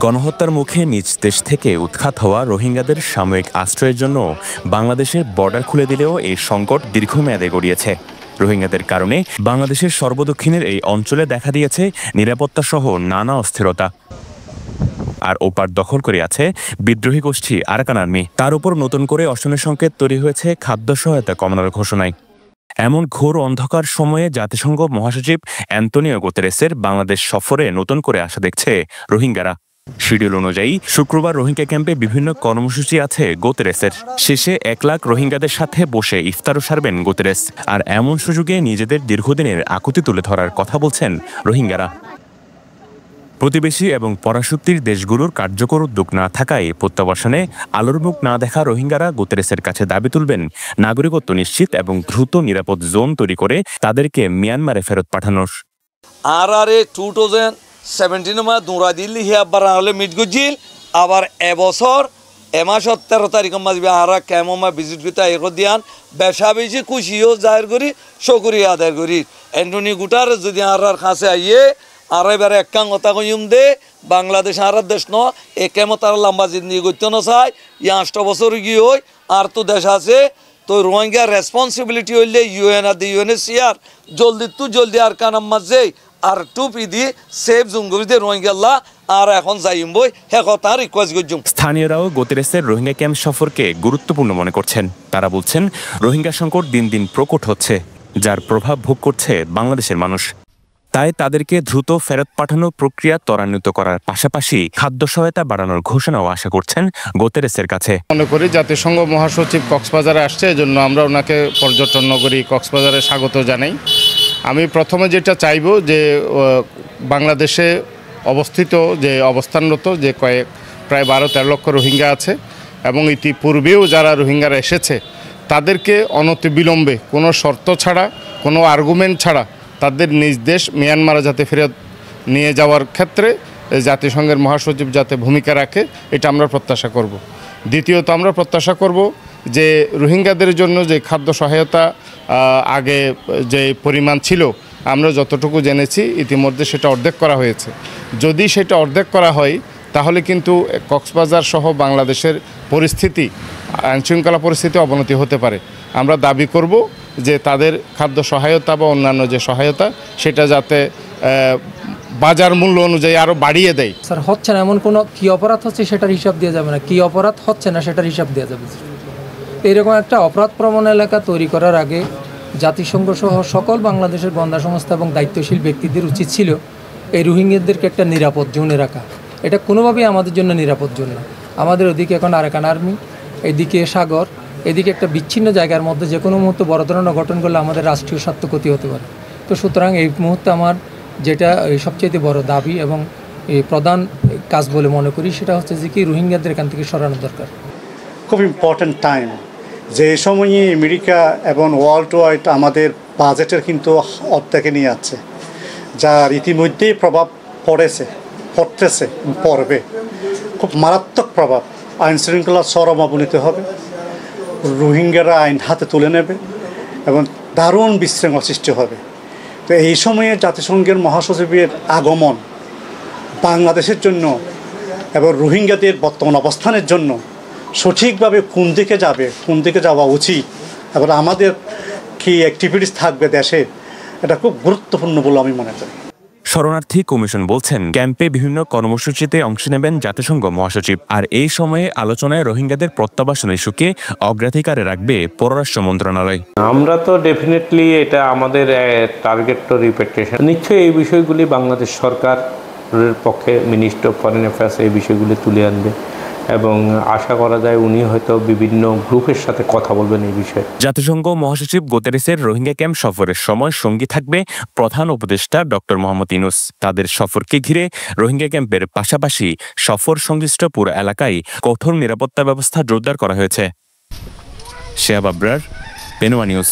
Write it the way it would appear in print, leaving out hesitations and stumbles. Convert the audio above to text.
গণহত্যার মুখে নিজ দেশ থেকে উৎখাত হওয়া রোহিঙ্গাদের সাময়িক আশ্রয়ের জন্য বাংলাদেশের বর্ডার খুলে দিলেও এই সংকট দীর্ঘমেয়াদে গড়িয়েছে। রোহিঙ্গাদের কারণে বাংলাদেশের সর্বদক্ষিণের এই অঞ্চলে দেখা দিয়েছে নিরাপত্তা সহ নানা অস্থিরতা। আর ওপার দখল করে আছে বিদ্রোহী গোষ্ঠী আরাকান আর্মি। তার উপর নতুন করে অশনের সংকেত তৈরি হয়েছে খাদ্য সহায়তা কমানোর ঘোষণায়। এমন ঘোর অন্ধকার সময়ে জাতিসংঘ মহাসচিব অ্যান্তোনিও গুতেরেসের বাংলাদেশ সফরে নতুন করে আশা দেখছে রোহিঙ্গারা। শিডিউল অনুযায়ী শুক্রবার রোহিঙ্গা ক্যাম্পে বিভিন্ন কর্মসূচি আছে গুতেরেসের। শেষে 1 লাখ রোহিঙ্গাদের সাথে বসে ইফতারও সারবেন গুতেরেস। আর এমন সুযোগে নিজেদের দীর্ঘদিনের আকুতি তুলে ধরার কথা বলছেন রোহিঙ্গারা। প্রতিবেশী এবং পরাশক্তির দেশগুলোর কার্যকর উদ্যোগ না থাকায় প্রত্যাবাসনে আলোর মুখ না দেখা রোহিঙ্গারা গুতেরেসের কাছে দাবি তুলবেন নাগরিকত্ব নিশ্চিত এবং দ্রুত নিরাপদ জোন তৈরি করে তাদেরকে মিয়ানমারে ফেরত পাঠানোর। আরে 2017 মা দুরা দিল্লি হিয়া বারালে মিট গুজিল আবার এবছর এমাসত 13 তারিখ মাঝে আরা কেমমা ভিজিট করতে দিয়ান বেশা বেশি খুশিও জাহির করি শুকরিয়া আদায় করি। অ্যান্টনি গুটার যদি আরার কাছে আইয়ে আর এবারে একাং কথা কইম দে বাংলাদেশ আর দেশ ন একেমো তারা লম্বা জিন্দি করতে না চাই 8 বছর গিয়ে হই আর তো দেশ আছে তো রোহিঙ্গা রেসপন্সিবিলিটি হইলে ইউএন আর ইউএনএইচসিআর জলদি আর কানাম মাঝে আর টুপি দি সেফ জঙ্গলিতে রোহিঙ্গা আর এখন যাইম বই হে কথা রিকোয়েস্ট করছুম। স্থানীয়রাও গুতেরেসের রোহিঙ্গা ক্যাম্প সফরকে গুরুত্বপূর্ণ মনে করছেন। তারা বলছেন রোহিঙ্গা সংকট দিন দিন প্রকট হচ্ছে, যার প্রভাব ভোগ করছে বাংলাদেশের মানুষ। তাই তাদেরকে দ্রুত ফেরত পাঠানোর প্রক্রিয়া ত্বরান্বিত করার পাশাপাশি খাদ্য সহায়তা বাড়ানোর ঘোষণাও আশা করছেন গুতেরেসের কাছে। মনে করি জাতিসংঘ মহাসচিব কক্সবাজারে আসছে, এজন্য আমরা ওনাকে পর্যটন নগরী কক্সবাজারে স্বাগত জানাই। আমি প্রথমে যেটা চাইব যে বাংলাদেশে অবস্থিত যে অবস্থানরত যে প্রায় 12-13 লক্ষ রোহিঙ্গা আছে এবং ইতিপূর্বেও যারা রোহিঙ্গারা এসেছে তাদেরকে অনতিবিলম্বে কোনো শর্ত ছাড়া কোনো আর্গুমেন্ট ছাড়া তাদের নিজ দেশ মিয়ানমারে যাতে ফেরত নিয়ে যাওয়ার ক্ষেত্রে জাতিসংঘের মহাসচিব যাতে ভূমিকা রাখে এটা আমরা প্রত্যাশা করব। দ্বিতীয়ত আমরা প্রত্যাশা করব যে রোহিঙ্গাদের জন্য যে খাদ্য সহায়তা আগে যে পরিমাণ ছিল আমরা যতটুকু জেনেছি ইতিমধ্যে সেটা অর্ধেক করা হয়েছে। যদি সেটা অর্ধেক করা হয় তাহলে কিন্তু কক্সবাজার সহ বাংলাদেশের পরিস্থিতি আইনশৃঙ্খলা পরিস্থিতি অবনতি হতে পারে। আমরা দাবি করব যে তাদের খাদ্য সহায়তা বা অন্যান্য যে সহায়তা সেটা যাতে বাজার মূল্য অনুযায়ী আরও বাড়িয়ে দেয়। স্যার হচ্ছে না এমন কোনো কী অপরাধ হচ্ছে সেটার হিসাব দেওয়া যাবে না, কী অপরাধ হচ্ছে না সেটার হিসাব দেওয়া যাবে। এইরকম একটা অপরাধ প্রবণ এলাকা তৈরি করার আগে জাতিসংঘ সহ সকল বাংলাদেশের গোয়েন্দা সংস্থা এবং দায়িত্বশীল ব্যক্তিদের উচিত ছিল এই রোহিঙ্গাদেরকে একটা নিরাপদ জোনে রাখা। এটা কোনোভাবেই আমাদের জন্য নিরাপদ জোন না। আমাদের ওদিকে এখন আরাকান আর্মি, এদিকে সাগর, এদিকে একটা বিচ্ছিন্ন জায়গার মধ্যে যে কোনো মুহূর্তে বড় ধরনের ঘটন করলে আমাদের রাষ্ট্রীয় স্বার্থ ক্ষতি হতে পারে। তো সুতরাং এই মুহূর্তে আমার যেটা সবচেয়ে বড় দাবি এবং এই প্রধান কাজ বলে মনে করি সেটা হচ্ছে যে কি রোহিঙ্গাদের এখান থেকে সরানো দরকার। খুব ইম্পর্ট্যান্ট টাইম যে সময়ে আমেরিকা এবং ওয়ার্ল্ড ওয়াইড আমাদের বাজেটের কিন্তু অর্ধেকে নিয়ে যাচ্ছে, যার ইতিমধ্যেই প্রভাব পড়তেছে পড়বে, খুব মারাত্মক প্রভাব। আইন শৃঙ্খলা চরম অবনতি হবে, রোহিঙ্গারা আইন হাতে তুলে নেবে এবং দারুণ বিশৃঙ্খলা সৃষ্টি হবে। তো এই সময়ে জাতিসংঘের মহাসচিবের আগমন বাংলাদেশের জন্য এবং রোহিঙ্গাদের বর্তমান অবস্থানের জন্য সঠিকভাবে কোন দিকে যাওয়া উচিত এবং আমাদের কি অ্যাক্টিভিটিস থাকবে দেশে, এটা খুব গুরুত্বপূর্ণ বলে আমি মনে করি। শরণার্থী কমিশন বলছেন ক্যাম্পে বিভিন্ন কর্মসূচিতে অংশ নেবেন জাতিসংঘ মহাসচিব। আর এই সময়ে আলোচনায় রোহিঙ্গাদের প্রত্যাবাসন ইস্যুকে অগ্রাধিকারে রাখবে পররাষ্ট্র মন্ত্রণালয়। আমরা তো ডেফিনেটলি এটা আমাদের টার্গেট টু রিপেট্রিয়েশন। নিশ্চয়ই এই বিষয়গুলি বাংলাদেশ সরকারের পক্ষে মিনিস্টার অফ ফরেন অ্যাফেয়ার্স এই বিষয়গুলি তুলে আনবে এবং আশা করা যায় উনি হয়তো বিভিন্ন গ্রুপের সাথে কথা বলবেন এই বিষয়ে। জাতিসংঘ মহাসচিব গুতেরেসের রোহিঙ্গা ক্যাম্প সফরের সময় সঙ্গী থাকবে প্রধান উপদেষ্টা ডক্টর মোহাম্মদ ইউনূস। তাদের সফরকে ঘিরে রোহিঙ্গা ক্যাম্পের পাশাপাশি সফর সংশ্লিষ্ট পুরো এলাকায় কঠোর নিরাপত্তা ব্যবস্থা জোরদার করা হয়েছে। শেহাব আবরার, পেনুয়া নিউজ।